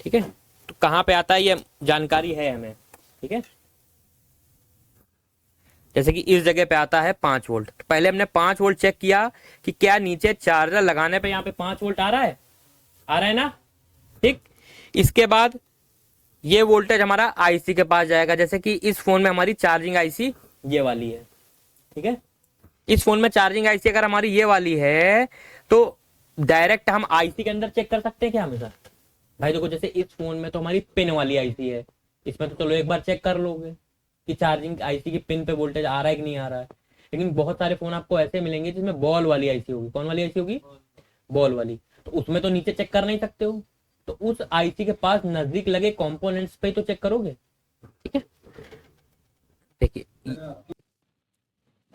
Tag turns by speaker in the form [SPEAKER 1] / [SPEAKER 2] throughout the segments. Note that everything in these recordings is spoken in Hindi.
[SPEAKER 1] ठीक है, तो कहाँ पे आता है ये जानकारी है हमें, ठीक है। जैसे कि इस जगह पे आता है 5 वोल्ट, तो पहले हमने 5 वोल्ट चेक किया कि क्या नीचे चार्जर लगाने पे यहाँ पे 5 वोल्ट आ रहा है ना, ठीक। इसके बाद ये वोल्टेज हमारा आईसी के पास जाएगा, जैसे कि इस फोन में हमारी चार्जिंग आईसी ये वाली है, ठीक है। इस फोन में चार्जिंग आईसी अगर हमारी ये वाली है तो डायरेक्ट हम आईसी के अंदर चेक कर सकते हैं क्या हमेशा? भाई देखो, जैसे इस फोन में तो हमारी पिन वाली आईसी है, इसमें तो चलो एक बार चेक कर लोगे कि चार्जिंग आईसी की पिन पे वोल्टेज आ रहा है कि नहीं आ रहा है। लेकिन बहुत सारे फोन आपको ऐसे मिलेंगे जिसमें बॉल वाली आईसी होगी। कौन वाली आईसी होगी? बॉल वाली। तो उसमें तो नीचे चेक कर नहीं सकते हो, तो उस आईसी के पास नजदीक लगे कंपोनेंट्स पे तो चेक करोगे, ठीक है। देखिए,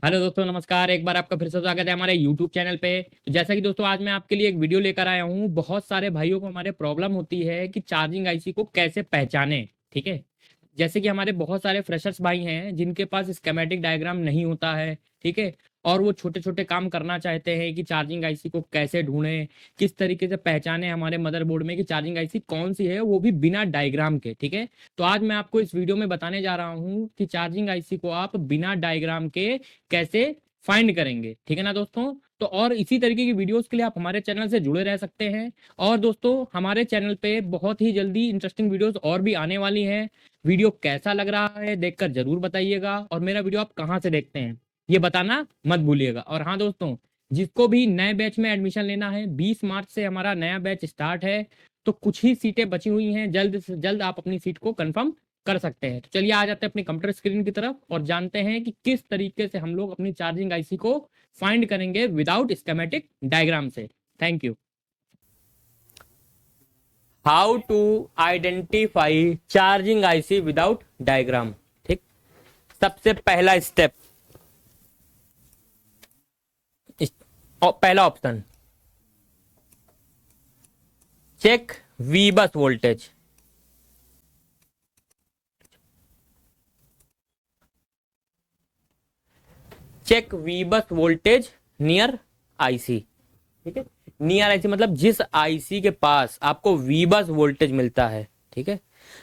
[SPEAKER 1] हेलो दोस्तों, नमस्कार। एक बार आपका फिर से स्वागत है हमारे YouTube चैनल पे। तो जैसा कि दोस्तों आज मैं आपके लिए एक वीडियो लेकर आया हूँ। बहुत सारे भाइयों को हमारे प्रॉब्लम होती है कि चार्जिंग आईसी को कैसे पहचाने, ठीक है। जैसे कि हमारे बहुत सारे फ्रेशर्स भाई हैं जिनके पास स्कीमेटिक डायग्राम नहीं होता है, ठीक है, और वो छोटे छोटे काम करना चाहते हैं कि चार्जिंग आईसी को कैसे ढूंढें, किस तरीके से पहचाने हमारे मदरबोर्ड में कि चार्जिंग आईसी कौन सी है, वो भी बिना डायग्राम के, ठीक है। तो आज मैं आपको इस वीडियो में बताने जा रहा हूँ कि चार्जिंग आईसी को आप बिना डायग्राम के कैसे फाइंड करेंगे, ठीक है ना दोस्तों। तो और इसी तरीके की वीडियोस के लिए आप हमारे चैनल से जुड़े रह सकते हैं। और दोस्तों, हमारे चैनल पे बहुत ही जल्दी इंटरेस्टिंग वीडियोस और भी आने वाली हैं। वीडियो कैसा लग रहा है देखकर जरूर बताइएगा, और मेरा वीडियो आप कहाँ से देखते हैं ये बताना मत भूलिएगा। और हाँ दोस्तों, जिसको भी नए बैच में एडमिशन लेना है, 20 मार्च से हमारा नया बैच स्टार्ट है, तो कुछ ही सीटें बची हुई हैं। जल्द से जल्द आप अपनी सीट को कंफर्म कर सकते हैं। तो चलिए आ जाते हैं अपनी कंप्यूटर स्क्रीन की तरफ और जानते हैं कि किस तरीके से हम लोग अपनी चार्जिंग आईसी को फाइंड करेंगे विदाउट स्कीमेटिक डायग्राम से। Thank you. How to identify charging IC without diagram, ठीक। सबसे पहला स्टेप, पहला option, check V bus voltage. Check V bus voltage near IC, ठीक है। नियर आईसी मतलब जिस आईसी के पास आपको वी बस वोल्टेज मिलता है, ठीक है,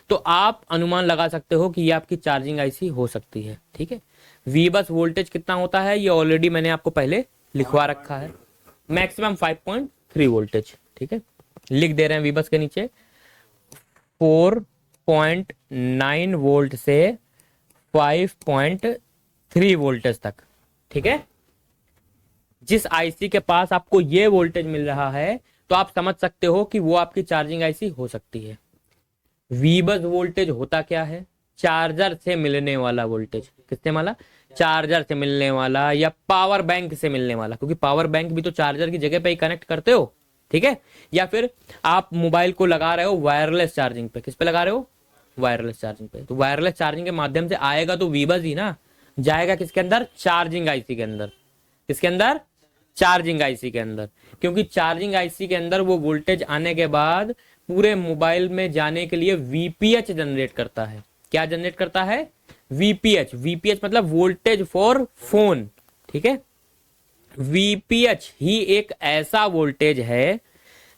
[SPEAKER 1] तो आप अनुमान लगा सकते हो कि ये आपकी चार्जिंग आईसी हो सकती है, ठीक है। वी बस वोल्टेज कितना होता है ये ऑलरेडी मैंने आपको पहले लिखवा रखा है, मैक्सिमम 5.3 वोल्टेज, ठीक है। लिख दे रहे हैं वी बस के नीचे 4.9 वोल्ट से 5.3 वोल्टेज तक, ठीक है। जिस आईसी के पास आपको ये वोल्टेज मिल रहा है तो आप समझ सकते हो कि वो आपकी चार्जिंग आईसी हो सकती है। वी बस वोल्टेज होता क्या है? चार्जर से मिलने वाला वोल्टेज। किससे वाला? चार्जर से मिलने वाला या पावर बैंक से मिलने वाला, क्योंकि पावर बैंक भी तो चार्जर की जगह पे ही कनेक्ट करते हो, ठीक है। या फिर आप मोबाइल को लगा रहे हो वायरलेस चार्जिंग पे। किस पे लगा रहे हो? वायरलेस चार्जिंग पे। तो वायरलेस चार्जिंग के माध्यम से आएगा तो वी बस ही ना, जाएगा किसके अंदर? चार्जिंग आईसी के अंदर। किसके अंदर? चार्जिंग आईसी के अंदर। क्योंकि चार्जिंग आईसी के अंदर वो वोल्टेज आने के बाद पूरे मोबाइल में जाने के लिए वीपीएच जनरेट करता है। क्या जनरेट करता है? वीपीएच। वीपीएच मतलब वोल्टेज फॉर फोन, ठीक है। वीपीएच ही एक ऐसा वोल्टेज है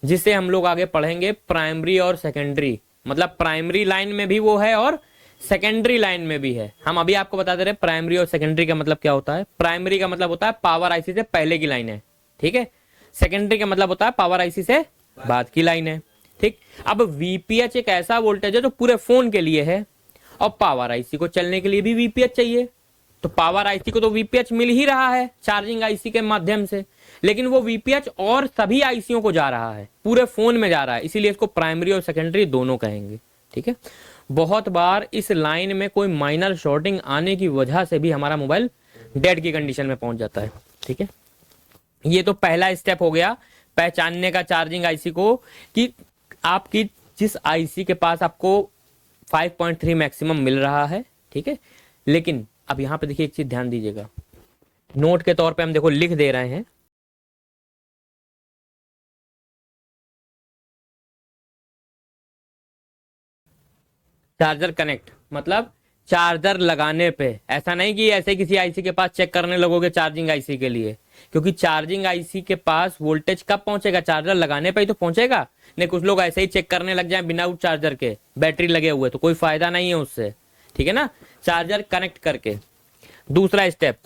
[SPEAKER 1] जिसे हम लोग आगे पढ़ेंगे प्राइमरी और सेकेंडरी, मतलब प्राइमरी लाइन में भी वो है और सेकेंडरी लाइन में भी है। हम अभी आपको बता दे रहे हैं प्राइमरी और सेकेंडरी का मतलब क्या होता है। प्राइमरी का मतलब होता है पावर आईसी से पहले की लाइन है, ठीक है। सेकेंडरी का मतलब होता है पावर आईसी से बाद की लाइन है, ठीक। अब वीपीएच एक ऐसा वोल्टेज है जो पूरे फोन के लिए है, और पावर आईसी को चलने के लिए भी वीपीएच चाहिए। तो पावर आईसी को तो वीपीएच मिल ही रहा है चार्जिंग आईसी के माध्यम से, लेकिन वो वीपीएच और सभी आईसीओ को जा रहा है, पूरे फोन में जा रहा है, इसीलिए इसको प्राइमरी और सेकेंडरी दोनों कहेंगे, ठीक है। बहुत बार इस लाइन में कोई माइनर शॉर्टिंग आने की वजह से भी हमारा मोबाइल डेड की कंडीशन में पहुंच जाता है, ठीक है। ये तो पहला स्टेप हो गया पहचानने का चार्जिंग आईसी को, कि आपकी जिस आईसी के पास आपको 5.3 मैक्सिमम मिल रहा है, ठीक है। लेकिन अब यहां पे देखिए एक चीज ध्यान दीजिएगा, नोट के तौर पे हम देखो लिख दे रहे हैं, चार्जर कनेक्ट मतलब चार्जर लगाने पे। ऐसा नहीं कि ऐसे किसी आईसी के पास चेक करने लगोगे चार्जिंग आईसी के लिए, क्योंकि चार्जिंग आईसी के पास वोल्टेज कब पहुंचेगा, चार्जर लगाने पे ही तो पहुंचेगा। नहीं कुछ लोग ऐसे ही चेक करने लग जाए बिना चार्जर के, बैटरी लगे हुए, तो कोई फायदा नहीं है उससे, ठीक है ना, चार्जर कनेक्ट करके। दूसरा स्टेप,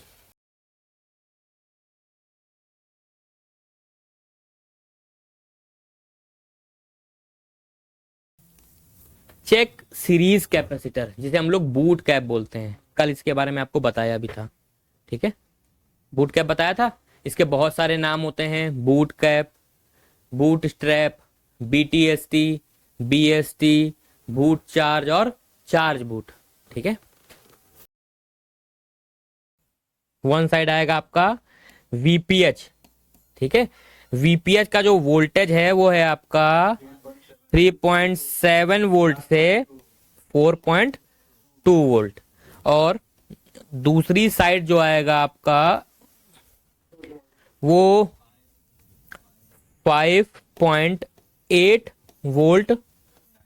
[SPEAKER 1] चेक सीरीज कैपेसिटर, जिसे हम लोग बूट कैप बोलते हैं। कल इसके बारे में आपको बताया भी था, ठीक है, बूट कैप बताया था। इसके बहुत सारे नाम होते हैं, boot cap, boot strap, BTST, BST, boot charge और चार्ज बूट, ठीक है। वन साइड आएगा आपका VPH, ठीक है। VPH का जो वोल्टेज है वो है आपका 3.7 वोल्ट से 4.2 वोल्ट, और दूसरी साइड जो आएगा आपका वो 5.8 वोल्ट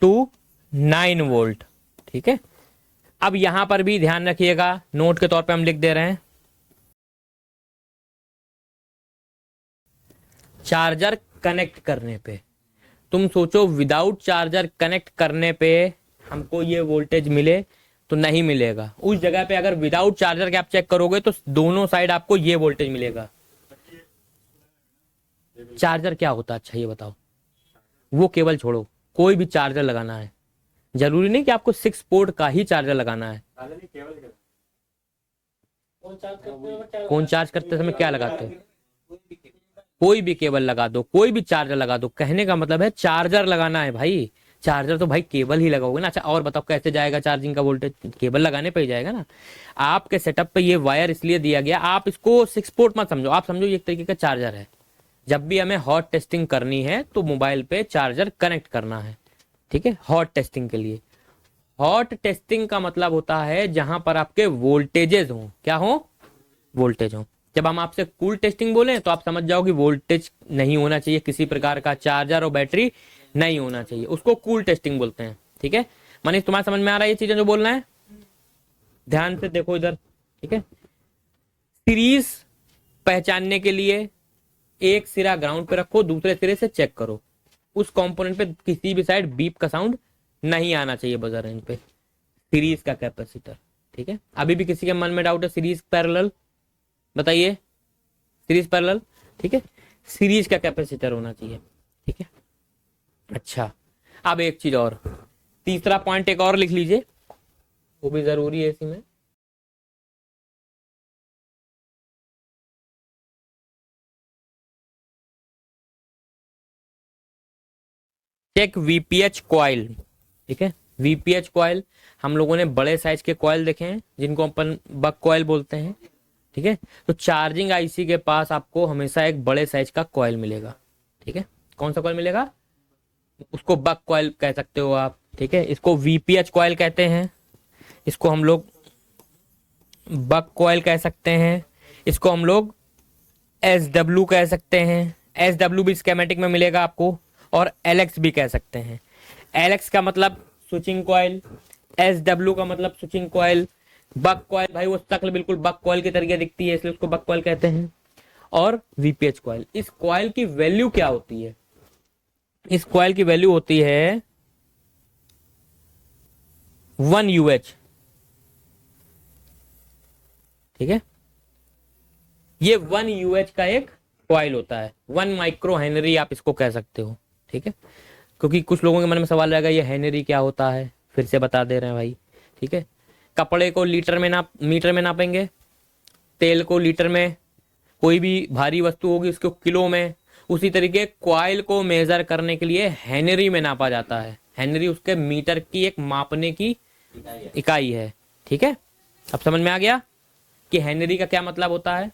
[SPEAKER 1] टू 9 वोल्ट, ठीक है। अब यहां पर भी ध्यान रखिएगा, नोट के तौर पे हम लिख दे रहे हैं, चार्जर कनेक्ट करने पे, तुम सोचो विदाउट चार्जर कनेक्ट करने पे हमको ये वोल्टेज मिले तो नहीं मिलेगा। उस जगह पे अगर विदाउट चार्जर के आप चेक करोगे तो दोनों साइड आपको ये वोल्टेज मिलेगा। चार्जर क्या होता है, अच्छा ये बताओ, वो केवल छोड़ो, कोई भी चार्जर लगाना है, जरूरी नहीं कि आपको 6 पोर्ट का ही चार्जर लगाना है। कौन चार्ज करते समय क्या लगाते हो, कोई भी केबल लगा दो, कोई भी चार्जर लगा दो, कहने का मतलब है चार्जर लगाना है भाई। चार्जर तो भाई केबल ही लगाओगे ना। अच्छा और बताओ कैसे जाएगा चार्जिंग का वोल्टेज, केबल लगाने पे ही जाएगा ना। आपके सेटअप पे ये वायर इसलिए दिया गया, आप इसको 6 पोर्ट मत समझो, आप समझो ये एक तरीके का चार्जर है। जब भी हमें हॉट टेस्टिंग करनी है तो मोबाइल पे चार्जर कनेक्ट करना है, ठीक है, हॉट टेस्टिंग के लिए। हॉट टेस्टिंग का मतलब होता है जहां पर आपके वोल्टेजेस हो, क्या हो, वोल्टेज हो। जब हम आपसे कूल टेस्टिंग बोले तो आप समझ जाओ कि वोल्टेज नहीं होना चाहिए, किसी प्रकार का चार्जर और बैटरी नहीं होना चाहिए, उसको कूल टेस्टिंग बोलते हैं, ठीक है। मनीष तुम्हारे समझ में आ रहा है ये चीजें जो बोलना है, ध्यान से देखो इधर, ठीक है। सीरीज पहचानने के लिए एक सिरा ग्राउंड पे रखो, दूसरे सिरे से चेक करो, उस कंपोनेंट पे किसी भी साइड बीप का साउंड नहीं आना चाहिए बजर रेंज पे। सीरीज का कैपेसिटर, ठीक है। अभी भी किसी के मन में डाउट है, सीरीज पैरेलल बताइए, सीरीज पैरेलल, ठीक है, सीरीज का कैपेसिटर होना चाहिए, ठीक है। अच्छा अब एक चीज और, तीसरा पॉइंट एक और लिख लीजिए, वो भी जरूरी है इसी में। चेक VPH कॉइल, ठीक है। VPH कॉइल, हम लोगों ने बड़े साइज के कॉइल देखे हैं जिनको अपन बक कॉइल बोलते हैं, ठीक है। तो चार्जिंग आईसी के पास आपको हमेशा एक बड़े साइज का कॉइल मिलेगा, ठीक है। कौन सा कॉइल मिलेगा, उसको बक कॉइल कह सकते हो आप, ठीक है। इसको VPH कॉइल कहते हैं, इसको हम लोग बक कॉइल कह सकते हैं, इसको हम लोग SW कह सकते हैं। SW भी स्कीमेटिक में मिलेगा आपको, और LX भी कह सकते हैं। LX का मतलब स्विचिंग कॉइल, SW का मतलब स्विचिंग कॉइल। बक कॉइल भाई वो शक्ल बिल्कुल बक कॉइल की तरीके दिखती है इसलिए उसको बक कॉइल कहते हैं। और VPH कॉइल, इस कॉइल की वैल्यू क्या होती है, इस कॉइल की वैल्यू होती है 1 UH, ठीक है। ये 1 UH का एक कॉइल होता है, 1 माइक्रो हेनरी आप इसको कह सकते हो, ठीक है। क्योंकि कुछ लोगों के मन में सवाल रहेगा ये हेनरी क्या होता है, फिर से बता दे रहे हैं भाई, ठीक है। कपड़े को लीटर में मीटर में नापेंगे, तेल को लीटर में, कोई भी भारी वस्तु होगी उसको किलो में, उसी तरीके कॉइल को मेजर करने के लिए हेनरी में नापा जाता है। हेनरी उसके मीटर की एक मापने की इकाई है, ठीक है। अब समझ में आ गया कि हेनरी का क्या मतलब होता है।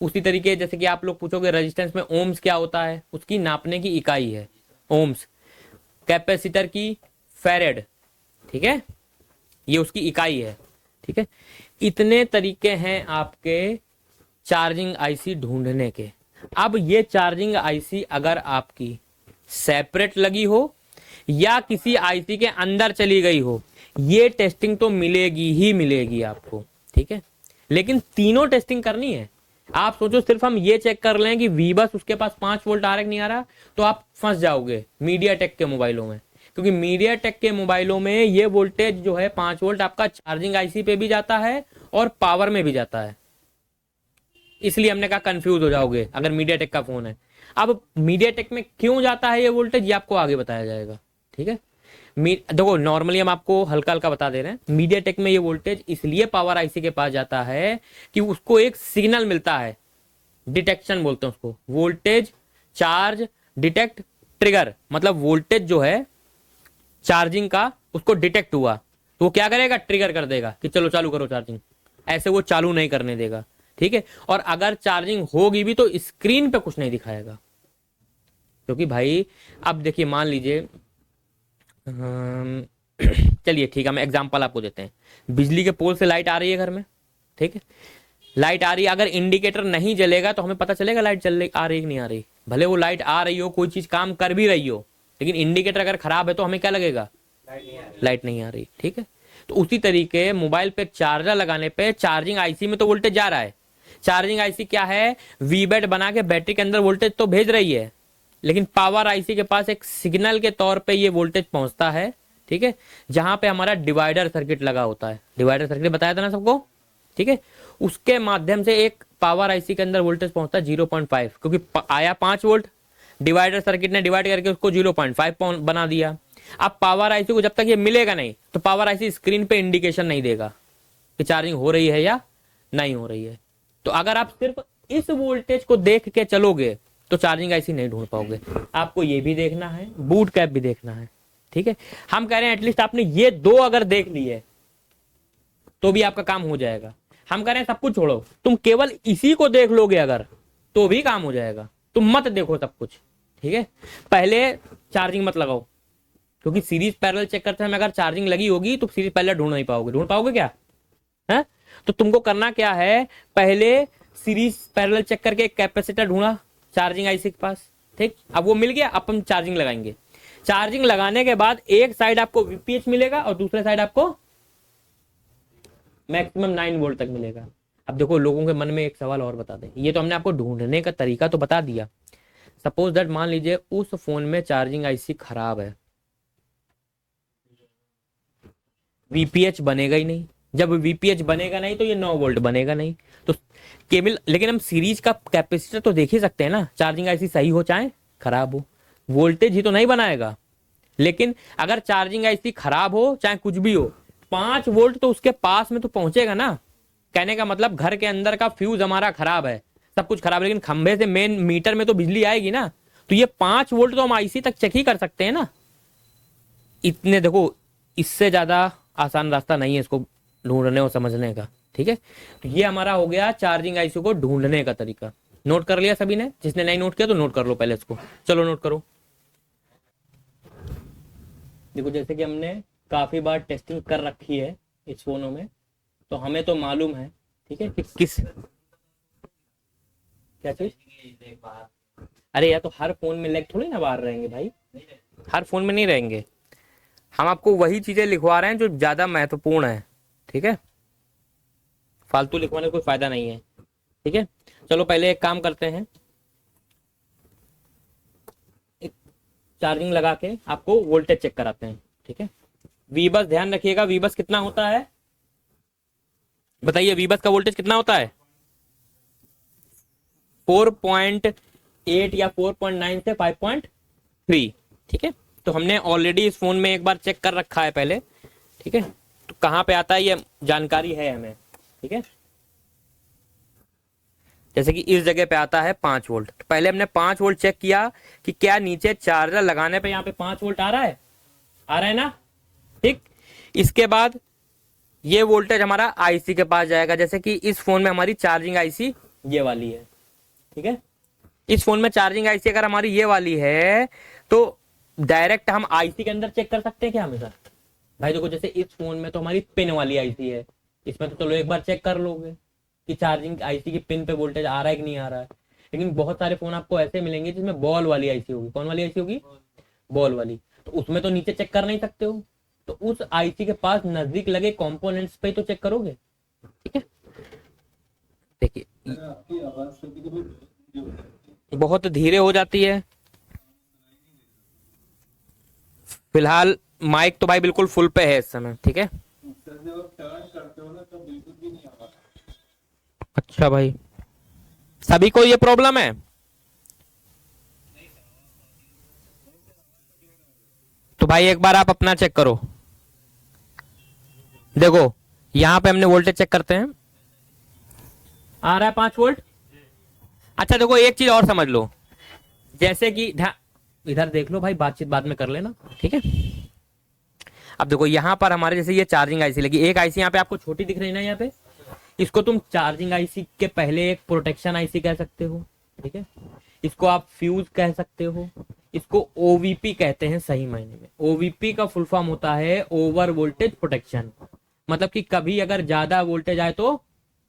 [SPEAKER 1] उसी तरीके जैसे कि आप लोग पूछोगे रेजिस्टेंस में ओम्स क्या होता है, उसकी नापने की इकाई है ओम्स। कैपेसिटर की फैरेड, ठीक है, ये उसकी इकाई है, ठीक है। इतने तरीके हैं आपके चार्जिंग आईसी ढूंढने के। अब ये चार्जिंग आईसी अगर आपकी सेपरेट लगी हो या किसी आईसी के अंदर चली गई हो, ये टेस्टिंग तो मिलेगी ही मिलेगी आपको, ठीक है। लेकिन तीनों टेस्टिंग करनी है, आप सोचो सिर्फ हम ये चेक कर लें कि वी बस उसके पास 5 वोल्ट आ रहा है कि नहीं आ रहा, तो आप फंस जाओगे मीडिया टेक के मोबाइलों में, क्योंकि मीडिया टेक के मोबाइलों में ये वोल्टेज जो है 5 वोल्ट आपका चार्जिंग आईसी पे भी जाता है और पावर में भी जाता है। इसलिए हमने कहा कंफ्यूज हो जाओगे अगर मीडिया टेक का फोन है। अब मीडिया टेक में क्यों जाता है ये वोल्टेज, ये आपको आगे बताया जाएगा, ठीक है। देखो नॉर्मली हम आपको हल्का हल्का बता दे रहे हैं, मीडिया टेक में ये वोल्टेज इसलिए पावर आईसी के पास जाता है कि उसको एक सिग्नल मिलता है, डिटेक्शन बोलते हैं उसको, वोल्टेज चार्ज डिटेक्ट ट्रिगर, मतलब वोल्टेज जो है चार्जिंग का उसको डिटेक्ट हुआ तो वो क्या करेगा, ट्रिगर कर देगा कि चलो चालू करो चार्जिंग, ऐसे वो चालू नहीं करने देगा, ठीक है। और अगर चार्जिंग होगी भी तो स्क्रीन पे कुछ नहीं दिखाएगा, क्योंकि भाई अब देखिए मान लीजिए चलिए ठीक है, हम एग्जांपल आपको देते हैं। बिजली के पोल से लाइट आ रही है घर में, ठीक है, लाइट आ रही है, अगर इंडिकेटर नहीं जलेगा तो हमें पता चलेगा लाइट चल आ रही है कि नहीं आ रही। भले वो लाइट आ रही हो, कोई चीज काम कर भी रही हो, लेकिन इंडिकेटर अगर खराब है तो हमें क्या लगेगा, लाइट नहीं आ रही, ठीक है। तो उसी तरीके मोबाइल पे चार्जर लगाने पे चार्जिंग आईसी में तो वोल्टेज जा रहा है, चार्जिंग आईसी क्या है, वीबैट बना के बैटरी के अंदर वोल्टेज तो भेज रही है, लेकिन पावर आईसी के पास एक सिग्नल के तौर पे ये वोल्टेज पहुंचता है, ठीक है, जहां पे हमारा डिवाइडर सर्किट लगा होता है, डिवाइडर सर्किट बताया था ना सबको, ठीक है। उसके माध्यम से एक पावर आईसी के अंदर वोल्टेज पहुंचता है 0.5, क्योंकि आया 5 वोल्ट, डिवाइडर सर्किट ने डिवाइड करके उसको 0.5 बना दिया। अब पावर आईसी को जब तक ये मिलेगा नहीं तो पावर आईसी स्क्रीन पे इंडिकेशन नहीं देगा कि चार्जिंग हो रही है या नहीं हो रही है। तो अगर आप सिर्फ इस वोल्टेज को देख के चलोगे तो चार्जिंग आईसी नहीं ढूंढ पाओगे, आपको ये भी देखना है, बूट कैप भी देखना है, ठीक है। हम कह रहे हैं एटलीस्ट आपने ये दो अगर देख लिए तो भी आपका काम हो जाएगा। हम कह रहे हैं सब कुछ छोड़ो, तुम केवल इसी को देख लोगे अगर तो भी काम हो जाएगा, तुम मत देखो सब कुछ, ठीक है। पहले चार्जिंग मत लगाओ, क्योंकि सीरीज पैरेलल चेक करते हैं, अगर चार्जिंग लगी होगी तो सीरीज पैरेलल ढूंढ नहीं पाओगे, ढूंढ पाओगे क्या है। तो तुमको करना क्या है, पहले सीरीज पैरेलल चेक करके एक कैपेसिटर ढूंढा चार्जिंग आईसी के पास, ठीक, अब वो मिल गया, अब हम चार्जिंग लगाएंगे। चार्जिंग लगाने के बाद एक साइड आपको वीपीएच मिलेगा और दूसरे साइड आपको मैक्सिमम 9 वोल्ट तक मिलेगा। अब देखो लोगों के मन में एक सवाल और बता दें, ये तो हमने आपको ढूंढने का तरीका तो बता दिया, सपोज दैट मान लीजिए उस फोन में चार्जिंग आईसी खराब है, वीपीएच बनेगा ही नहीं, जब वीपीएच बनेगा नहीं तो ये 9 वोल्ट बनेगा नहीं, तो केवल, लेकिन हम सीरीज का कैपेसिटर तो देख ही सकते हैं ना, चार्जिंग आईसी सही हो चाहे खराब हो, वोल्टेज ही तो नहीं बनाएगा। लेकिन अगर चार्जिंग आईसी खराब हो चाहे कुछ भी हो, 5 वोल्ट तो उसके पास में तो पहुंचेगा ना। कहने का मतलब घर के अंदर का फ्यूज हमारा खराब है, सब कुछ खराब है, लेकिन खंभे से मेन मीटर में तो बिजली आएगी ना, तो ये 5 वोल्ट तो हम आईसी तक चेक ही कर सकते हैं ना। इतने देखो, इससे ज्यादा आसान रास्ता नहीं है इसको ढूंढने और समझने का, ठीक है। तो ये हमारा हो गया चार्जिंग आईसी को ढूंढने का तरीका। नोट कर लिया सभी ने, जिसने नहीं नोट किया तो नोट कर लो पहले इसको, चलो नोट करो। देखो जैसे कि हमने काफी बार टेस्टिंग कर रखी है इस फोनों में, तो हमें तो मालूम है, ठीक है, कि किस क्या चीज, अरे यार तो हर फोन में लेग थोड़ी ना बाहर रहेंगे भाई, हर फोन में नहीं रहेंगे, हम आपको वही चीजें लिखवा रहे हैं जो ज्यादा महत्वपूर्ण है, ठीक है, फालतू लिखवाने कोई फायदा नहीं है, ठीक है। चलो पहले एक काम करते हैं, एक चार्जिंग लगा के आपको वोल्टेज चेक कराते हैं, ठीक है। वीबस ध्यान रखिएगा, वीबस कितना होता है बताइए, वीबस का वोल्टेज कितना होता है, 4.8 या 4.9 से 5.3, ठीक है। तो हमने ऑलरेडी इस फोन में एक बार चेक कर रखा है पहले, ठीक है, तो कहां पे आता है ये जानकारी है हमें, ठीक है। जैसे कि इस जगह पे आता है 5 वोल्ट, तो पहले हमने 5 वोल्ट चेक किया कि क्या नीचे चार्जर लगाने पे यहाँ पे 5 वोल्ट आ रहा है ना, ठीक। इसके बाद ये वोल्टेज हमारा आईसी के पास जाएगा, जैसे कि इस फोन में हमारी चार्जिंग आईसी ये वाली है, ठीक है। इस फोन में चार्जिंग आईसी अगर हमारी ये वाली है तो डायरेक्ट हम आईसी के अंदर चेक कर सकते हैं क्या हमेशा, भाई देखो जैसे इस फोन में तो हमारी पिन वाली आईसी है, इसमें तो चलो एक बार चेक कर लोगे कि चार्जिंग आईसी की पिन पे वोल्टेज आ रहा है कि नहीं आ रहा है। लेकिन बहुत सारे फोन आपको ऐसे मिलेंगे जिसमें बॉल वाली आईसी होगी, कौन वाली आईसी होगी, बॉल वाली, तो उसमें तो नीचे चेक कर नहीं सकते हो, तो उस आईसी के पास नजदीक लगे कंपोनेंट्स पे तो चेक करोगे, ठीक है। देखिए
[SPEAKER 2] आपकी आवाज कभी कभी जो होती है।
[SPEAKER 1] बहुत धीरे हो जाती है। फिलहाल माइक तो भाई बिल्कुल फुल पे है इस समय, ठीक है।
[SPEAKER 2] सर जब आप टर्न करते हो ना तब बिल्कुल भी नहीं आवाज।
[SPEAKER 1] अच्छा भाई, सभी को ये प्रॉब्लम है? तो भाई एक बार आप अपना चेक करो। देखो यहां पे हमने वोल्टेज चेक करते हैं, आ रहा है 5 वोल्ट। अच्छा देखो एक चीज और समझ लो, जैसे कि इधर देख लो भाई, बातचीत बाद में कर लेना, ठीक है। अब देखो यहाँ पर हमारे जैसे ये चार्जिंग आईसी लगी, एक आईसी यहाँ पे आपको छोटी दिख रही है ना, यहाँ पे इसको तुम चार्जिंग आईसी के पहले एक प्रोटेक्शन आईसी कह सकते हो, ठीक है। इसको आप फ्यूज कह सकते हो, इसको ओवीपी कहते हैं सही मायने में। ओवीपी का फुल फॉर्म होता है ओवर वोल्टेज प्रोटेक्शन, मतलब कि कभी अगर ज्यादा वोल्टेज आए तो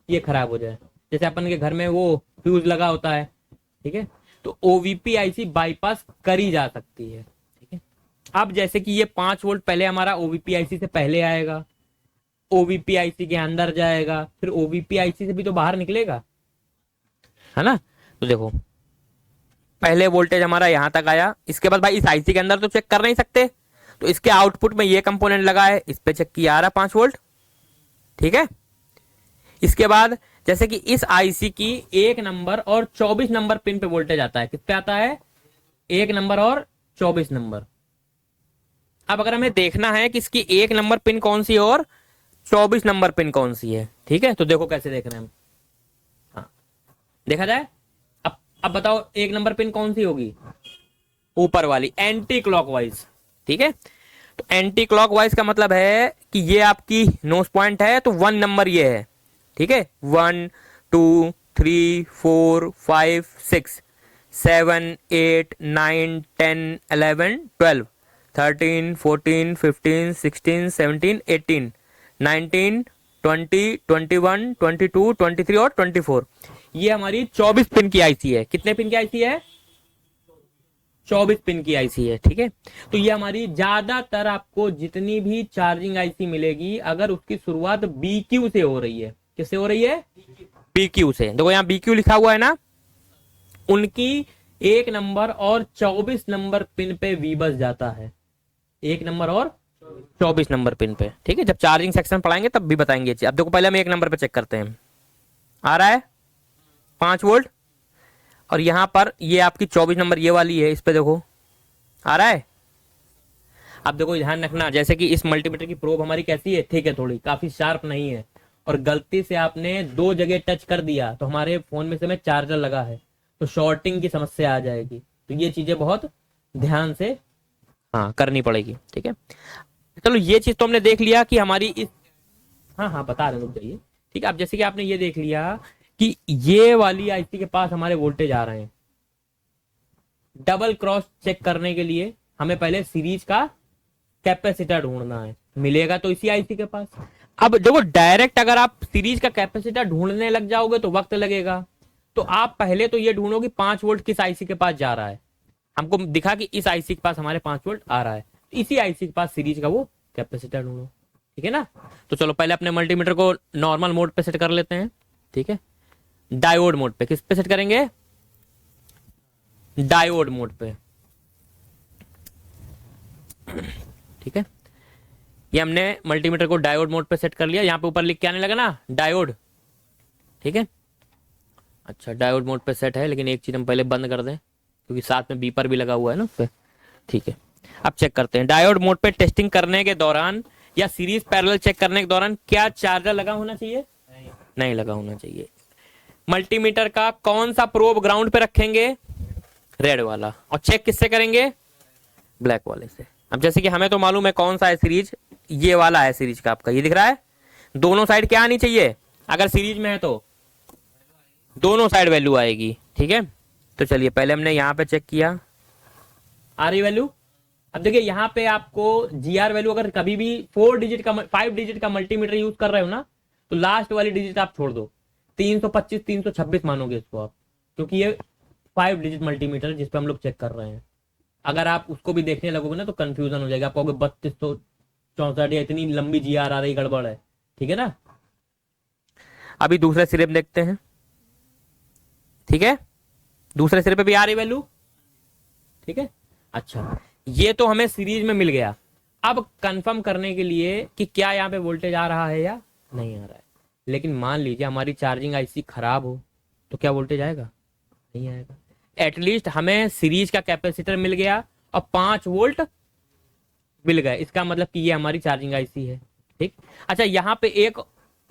[SPEAKER 1] ये खराब हो जाए, जैसे अपन के घर में वो फ्यूज लगा होता है, ठीक है। तो ओवीपी आईसी बाईपास करी जा सकती है, ठीक है। अब जैसे कि ये 5 वोल्ट पहले हमारा ओवीपी आईसी से पहले आएगा, ओवीपी आईसी के अंदर जाएगा, फिर ओवीपी आईसी से भी तो बाहर निकलेगा, है ना। तो देखो पहले वोल्टेज हमारा यहां तक आया, इसके बाद भाई इस आईसी के अंदर तो चेक कर नहीं सकते, तो इसके आउटपुट में ये कंपोनेंट लगा है, इस पे चेक किया, आ रहा 5 वोल्ट, ठीक है। इसके बाद जैसे कि इस आईसी की 1 नंबर और 24 नंबर पिन पे वोल्टेज आता है, किस पे आता है? 1 नंबर और 24 नंबर। अब अगर हमें देखना है कि इसकी 1 नंबर पिन कौन सी है और 24 नंबर पिन कौन सी है, ठीक है, तो देखो कैसे देख रहे हैं हम। हाँ देखा जाए। अब बताओ 1 नंबर पिन कौन सी होगी? ऊपर वाली, एंटी क्लॉकवाइज, ठीक है। तो एंटी क्लॉकवाइज का मतलब है कि ये आपकी नोस पॉइंट है, तो 1 नंबर ये है, ठीक है। 1 2 3 4 5 6 7 8 9 10 11 12 13 14 15 16 17 18 19 20 21 22 23 और 24, ये हमारी 24 पिन की आईसी है। कितने पिन की आईसी है? 24 पिन की आईसी है, ठीक है। तो ये हमारी ज्यादातर आपको जितनी भी चार्जिंग आईसी मिलेगी, अगर उसकी शुरुआत BQ से हो रही है, किससे हो रही है? BQ से। देखो यहाँ BQ लिखा हुआ है ना, उनकी 1 नंबर और 24 नंबर पिन पे वी बस जाता है, 1 नंबर और 24 नंबर पिन पे, ठीक है। जब चार्जिंग सेक्शन पढ़ाएंगे तब भी बताएंगे। अब देखो पहले हम 1 नंबर पे चेक करते हैं, आ रहा है 5 वोल्ट, और यहां पर ये आपकी 24 नंबर ये वाली है, इस पे देखो आ रहा है। अब देखो ध्यान रखना, जैसे कि इस मल्टीमीटर की प्रोब हमारी कैसी है, ठीक है, थोड़ी काफी शार्प नहीं है, और गलती से आपने 2 जगह टच कर दिया तो हमारे फोन में से में चार्जर लगा है, तो शॉर्टिंग की समस्या आ जाएगी। तो ये चीजें बहुत ध्यान से हाँ करनी पड़ेगी, ठीक है। चलो ये चीज तो हमने देख लिया कि हमारी इस, हाँ हाँ बता रहे रुक जाइए, ठीक है। अब जैसे कि आपने ये देख लिया कि ये वाली आईसी के पास हमारे वोल्टेज आ रहे हैं, डबल क्रॉस चेक करने के लिए हमें पहले सीरीज का कैपेसिटर ढूंढना है, मिलेगा तो इसी आईसी के पास। अब देखो डायरेक्ट अगर आप सीरीज का कैपेसिटर ढूंढने लग जाओगे तो वक्त लगेगा, तो आप पहले तो ये ढूंढो कि 5 वोल्ट किस आईसी के पास जा रहा है। हमको दिखा कि इस आईसी के पास हमारे 5 वोल्ट आ रहा है, इसी आईसी के पास सीरीज का वो कैपेसिटर ढूंढो, ठीक है ना। तो चलो पहले अपने मल्टीमीटर को नॉर्मल मोड पे सेट कर लेते हैं, ठीक है। डायोड मोड पे, किस पे सेट करेंगे? डायोड मोड पे, ठीक है। ये हमने मल्टीमीटर को डायोड मोड पे सेट कर लिया, यहां पे ऊपर लिख के आने लगा ना डायोड, ठीक है। अच्छा डायोड मोड पे सेट है, लेकिन एक चीज हम पहले बंद कर दें क्योंकि साथ में बीपर भी लगा हुआ है ना उस पे, ठीक है। अब चेक करते हैं डायोड मोड पे टेस्टिंग करने के दौरान या सीरीज पैरेलल चेक करने के दौरान क्या चार्जर लगा होना चाहिए? नहीं लगा होना चाहिए। मल्टीमीटर का कौन सा प्रोब ग्राउंड पे रखेंगे? रेड वाला। और चेक किससे करेंगे? ब्लैक वाले से। अब जैसे कि हमें तो मालूम है कौन सा है सीरीज, ये वाला है सीरीज का, आपका ये दिख रहा है। दोनों साइड क्या आनी चाहिए? अगर सीरीज में है तो दोनों साइड वैल्यू आएगी, ठीक है। तो चलिए पहले हमने यहां पे चेक किया, आ रही वैल्यू। अब देखिए यहाँ पे आपको जीआर वैल्यू, अगर कभी भी 4 डिजिट का 5 डिजिट का मल्टीमीटर यूज कर रहे हो ना, तो लास्ट वाली डिजिट आप छोड़ दो, 325 326 मानोगे इसको आप, क्योंकि ये 5 डिजिट मल्टीमीटर जिस पे हम लोग चेक कर रहे हैं। अगर आप उसको भी देखने लगोगे ना तो कंफ्यूजन हो जाएगा, आप कहोगे 3264 या इतनी लंबी जीआर आ रही, गड़बड़ है, ठीक है ना। अभी दूसरे सिरे में देखते हैं, ठीक है, दूसरे सिरे पे भी आ रही वैल्यू, ठीक है। अच्छा, ये तो हमें सीरीज में मिल गया। अब कंफर्म करने के लिए कि क्या यहाँ पे वोल्टेज आ रहा है या नहीं आ रहा है, लेकिन मान लीजिए हमारी चार्जिंग आईसी खराब हो तो क्या वोल्टेज आएगा? नहीं आएगा। एटलीस्ट हमें सीरीज का कैपेसिटर मिल गया और 5 वोल्ट मिल गए, इसका मतलब कि ये हमारी चार्जिंग आईसी है, ठीक। अच्छा, यहाँ पे एक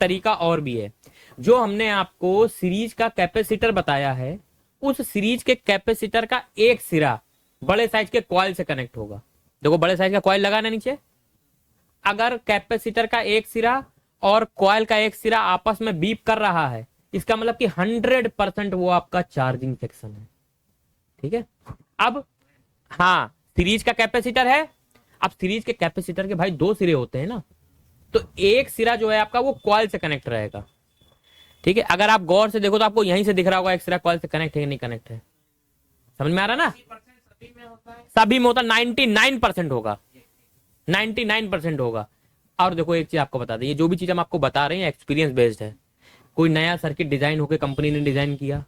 [SPEAKER 1] तरीका और भी है। जो हमने आपको सीरीज का कैपेसिटर बताया है, उस सीरीज के कैपेसिटर का एक सिरा बड़े साइज के कॉइल से कनेक्ट होगा। देखो, बड़े साइज का कॉइल लगा ना नीचे, अगर कैपेसिटर का एक सिरा और कॉइल का एक सिरा आपस में बीप कर रहा है, इसका मतलब कि 100% वो आपका चार्जिंग सेक्शन है, ठीक है। अब हाँ, सीरीज का कैपेसिटर है। अब सीरीज के कैपेसिटर के भाई 2 सिरे होते हैं ना, तो एक सिरा जो है आपका वो कॉइल से कनेक्ट रहेगा, ठीक है। अगर आप गौर से देखो तो आपको यहीं से दिख रहा होगा एक सिरा कॉइल से कनेक्ट है कि नहीं कनेक्ट है, समझ में आ रहा ना? सभी में होता 99% होगा, 99% होगा। और देखो, एक चीज आपको बता दें, ये जो भी चीज हम आपको बता रहे हैं एक्सपीरियंस बेस्ड है। कोई नया सर्किट डिजाइन होकर कंपनी ने डिजाइन किया,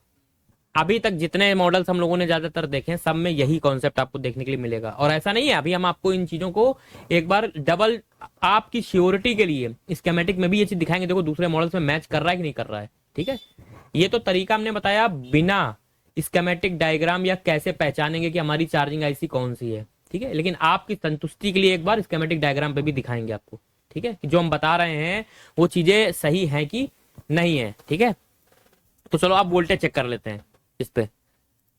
[SPEAKER 1] अभी तक जितने मॉडल्स हम लोगों ने ज्यादातर देखे हैं, सब में यही कॉन्सेप्ट आपको देखने के लिए मिलेगा। और ऐसा नहीं है, अभी हम आपको इन चीजों को एक बार डबल आपकी श्योरिटी के लिए स्कीमेटिक में भी ये चीज दिखाएंगे। देखो दूसरे मॉडल्स में मैच कर रहा है कि नहीं कर रहा है, ठीक है। ये तो तरीका हमने बताया बिना स्कीमेटिक डायग्राम या कैसे पहचानेंगे कि हमारी चार्जिंग आईसी कौन सी है, ठीक है। लेकिन आपकी संतुष्टि के लिए एक बार स्कीमेटिक डायग्राम पे भी दिखाएंगे आपको, ठीक है, कि जो हम बता रहे हैं वो चीजें सही हैं कि नहीं है, ठीक है। तो चलो आप वोल्टेज चेक कर लेते हैं। इस पे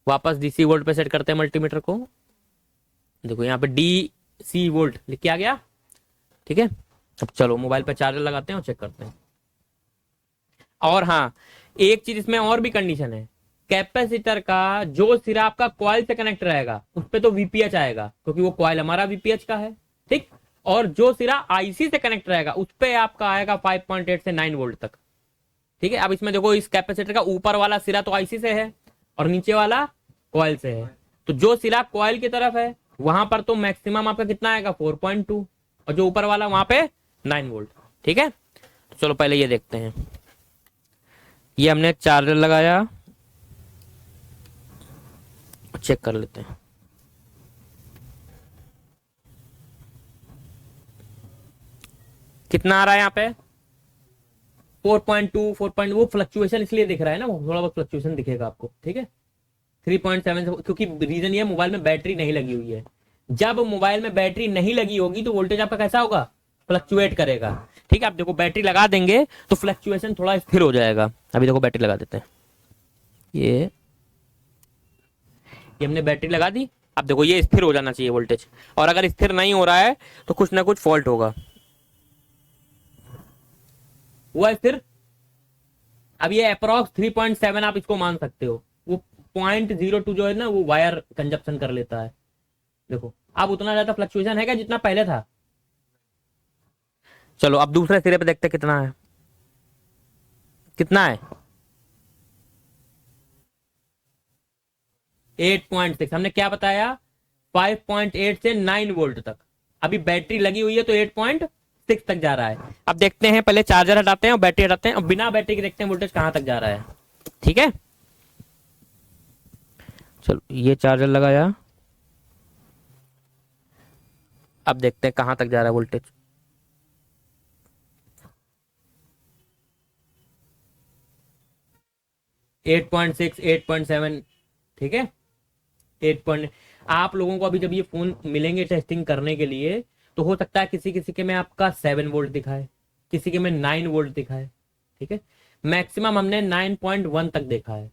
[SPEAKER 1] वापस डीसी वोल्ट पे सेट करते हैं मल्टीमीटर को। देखो यहाँ पे डीसी वोल्ट लिख के आ गया, ठीक है। अब चलो मोबाइल पे चार्जर लगाते हैं और चेक करते हैं। और हाँ, एक चीज इसमें और भी कंडीशन है, कैपेसिटर का जो सिरा आपका कॉइल से कनेक्ट रहेगा उस पे तो वीपीएच आएगा, क्योंकि वो कॉइल हमारा वीपीएच का है, ठीक। और जो सिरा आईसी से कनेक्ट रहेगा उस पे आपका आएगा 5.8 से 9 वोल्ट तक, ठीक है। अब इसमें देखो, इस कैपेसिटर का ऊपर वाला सिरा तो आईसी से है और नीचे वाला कॉइल से है, तो जो सिरा कॉइल की तरफ है वहां पर तो मैक्सिमम आपका कितना आएगा 4.2, और जो ऊपर वाला वहां पे 9 वोल्ट, ठीक है। तो चलो पहले ये देखते हैं। ये हमने चार्जर लगाया, चेक कर लेते हैं। कितना आ रहा है यहाँ पे 4.2 4. वो फ्लक्चुएशन इसलिए दिख रहा है ना, वो थोड़ा बहुत फ्लक्चुएशन दिखेगा आपको, ठीक है। 3.7 से, क्योंकि रीजन ये मोबाइल में बैटरी नहीं लगी हुई है। जब मोबाइल में बैटरी नहीं लगी होगी तो वोल्टेज आपका कैसा होगा, फ्लक्चुएट करेगा, ठीक है। आप देखो बैटरी लगा देंगे तो फ्लक्चुएशन थोड़ा स्थिर हो जाएगा। अभी देखो बैटरी लगा देते हैं, ये हमने बैटरी लगा दी। अब देखो ये स्थिर हो जाना चाहिए वोल्टेज, और अगर स्थिर नहीं हो रहा है तो कुछ ना कुछ फॉल्ट होगा। हुआ स्थिर। अब ये अप्रॉक्स 3.7 आप इसको मान सकते हो। वो 0.02 जो है ना, वो वायर कंजप्शन कर लेता है। देखो अब उतना ज्यादा फ्लक्चुएशन है क्या जितना पहले था? चलो अब दूसरे सिरे पे देखते हैं कितना है, कितना है 8.6। हमने क्या बताया, 5.8 से 9 वोल्ट तक। अभी बैटरी लगी हुई है तो 8.6 तक जा रहा है। अब देखते हैं, पहले चार्जर हटाते हैं और बैटरी हटाते हैं और बिना बैटरी के देखते हैं वोल्टेज कहां तक जा रहा है, ठीक है। चलो ये चार्जर लगाया, अब देखते हैं कहां तक जा रहा है वोल्टेज। एट 8.7, ठीक है। 8. आप लोगों को अभी जब ये फोन मिलेंगे टेस्टिंग करने के लिए, तो हो सकता है किसी किसी के में आपका 7 वोल्ट दिखाए, किसी के में 9 वोल्ट दिखाए, ठीक है। मैक्सिमम हमने 9.1 तक देखा है।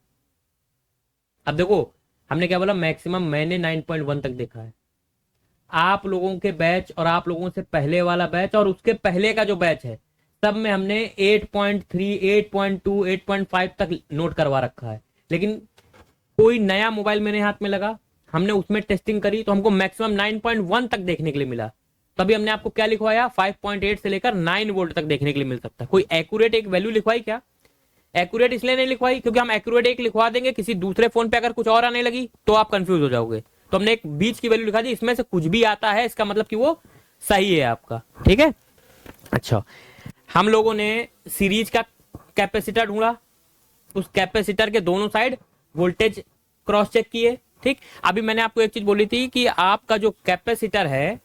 [SPEAKER 1] अब देखो हमने क्या बोला, मैक्सिमम मैंने 9.1 तक देखा है। आप लोगों के बैच और आप लोगों से पहले वाला बैच और उसके पहले का जो बैच है, सब में हमने 8.3 8.2 8.5 तक नोट करवा रखा है। लेकिन कोई नया मोबाइल मेरे हाथ में लगा, हमने उसमें टेस्टिंग करी तो हमको मैक्सिमम 9.1 तक देखने के लिए मिला। तभी हमने आपको क्या लिखवाया, 5.8 से लेकर 9 वोल्ट तक देखने के लिए मिल सकता है। कोई एक्यूरेट एक वैल्यू लिखवाई क्या? एक्यूरेट इसलिए नहीं लिखवाई क्योंकि हम एक्यूरेट एक लिखवा देंगे, किसी दूसरे फोन पे अगर कुछ और आने लगी तो आप कंफ्यूज हो जाओगे। तो हमने एक बीच की वैल्यू लिखा दी, इसमें से कुछ भी आता है इसका मतलब कि वो सही है आपका, ठीक है। अच्छा, हम लोगों ने सीरीज का कैपेसिटर ढूंढा, उस कैपेसिटर के दोनों साइड वोल्टेज क्रॉस चेक किए। ठीक, अभी मैंने आपको एक चीज बोली थी कि आपका जो कैपेसिटर है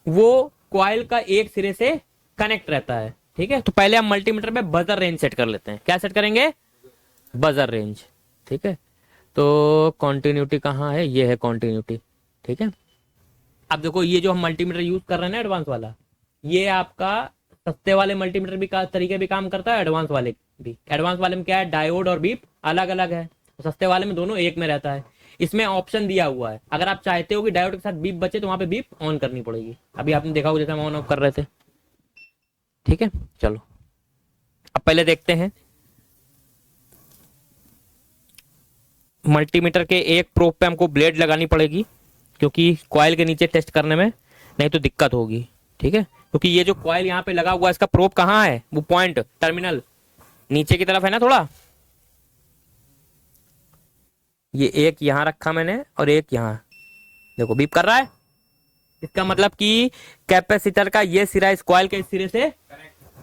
[SPEAKER 1] वो कॉइल का एक सिरे से कनेक्ट रहता है। ठीक है, तो पहले हम मल्टीमीटर में बजर रेंज सेट कर लेते हैं। क्या सेट करेंगे? Buzzer range. ठीक है, तो कॉन्टिन्यूटी कहाँ है? ये है कॉन्टिन्यूटी। ठीक है, अब देखो ये जो हम मल्टीमीटर यूज कर रहे हैं ना एडवांस वाला, ये आपका सस्ते वाले मल्टीमीटर भी का तरीके भी काम करता है, एडवांस वाले भी। एडवांस वाले में क्या है, डायोड और बीप अलग अलग है, सस्ते वाले में दोनों एक में रहता है। इसमें ऑप्शन दिया हुआ है, अगर आप चाहते हो कि डायोड के साथ बीप बचे तो वहां पे बीप ऑन करनी पड़ेगी। अभी आपने देखा होगा जैसे हम ऑन ऑफ कर रहे थे। ठीक है, चलो अब पहले देखते हैं मल्टीमीटर के एक प्रोब पे हमको ब्लेड लगानी पड़ेगी, क्योंकि कॉइल के नीचे टेस्ट करने में नहीं तो दिक्कत होगी। ठीक है, क्योंकि ये जो कॉइल यहाँ पे लगा हुआ है इसका प्रोब कहाँ है? वो पॉइंट टर्मिनल नीचे की तरफ है ना थोड़ा। ये एक यहां रखा मैंने और एक यहां, देखो बीप कर रहा है। इसका मतलब कि कैपेसिटर का ये सिरा इस कॉइल के इस सिरे से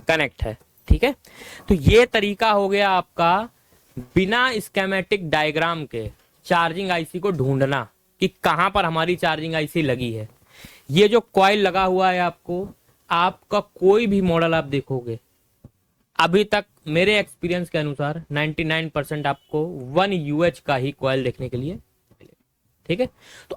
[SPEAKER 1] कनेक्ट है। ठीक है, तो ये तरीका हो गया आपका बिना स्केमेटिक डायग्राम के चार्जिंग आईसी को ढूंढना कि कहां पर हमारी चार्जिंग आईसी लगी है। ये जो कॉइल लगा हुआ है आपको, आपका कोई भी मॉडल आप देखोगे अभी तक मेरे एक्सपीरियंस के अनुसार 99% आपको 1 UH का ही कॉइल देखने के लिए मिलेगा। ठीक है, तो